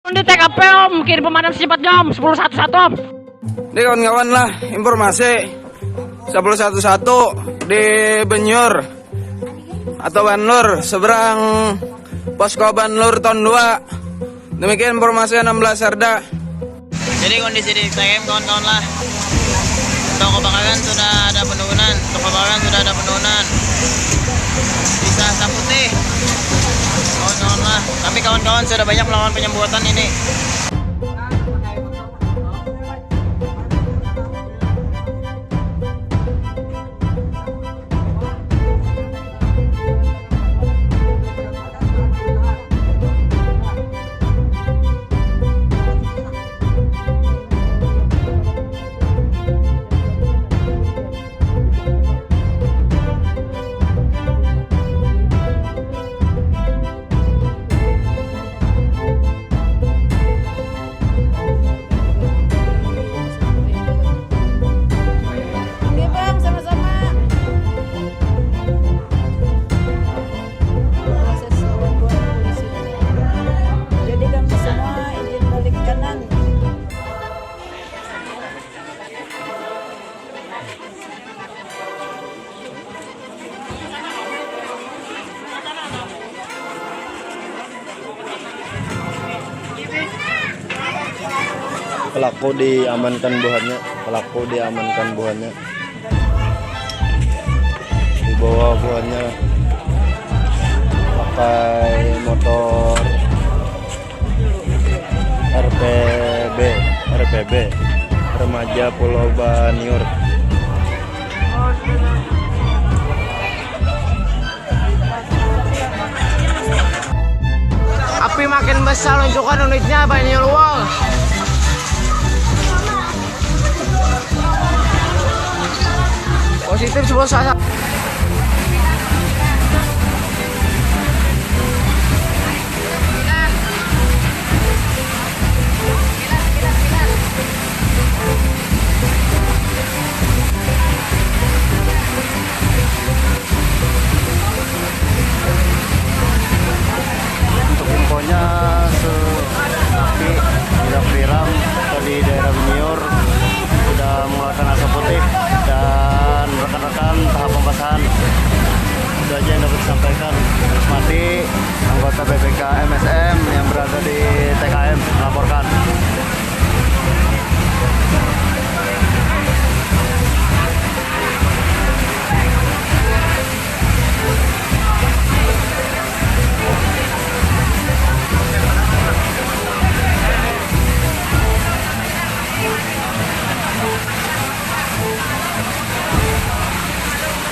Di TKP om, kirim pemadam secepatnya om, 1011 om. Ini kawan-kawan lah, informasi 111 di Benyur atau Banlur, seberang posko Banlur tahun 2. Demikian informasi 16 Serda. Jadi kondisi di TKM kawan-kawan lah. Untuk kebakaran sudah ada penurunan, Bisa asap putih. Kawan-kawan lah. Tapi kawan-kawan sudah banyak melakukan penyemprotan ini. Pelaku diamankan buahannya. Dibawa buahannya pakai motor RPB remaja Pulau Baniur. Api makin besar, unjukkan unitnya Banyul Wall. Positif 11. Untuk infonya api sudah viral di daerah Beniur, sudah mengeluarkan asap putih, dan rekan-rekan tahap pembasahan. Itu aja yang dapat disampaikan. Terus mati anggota BPK MSM yang berada di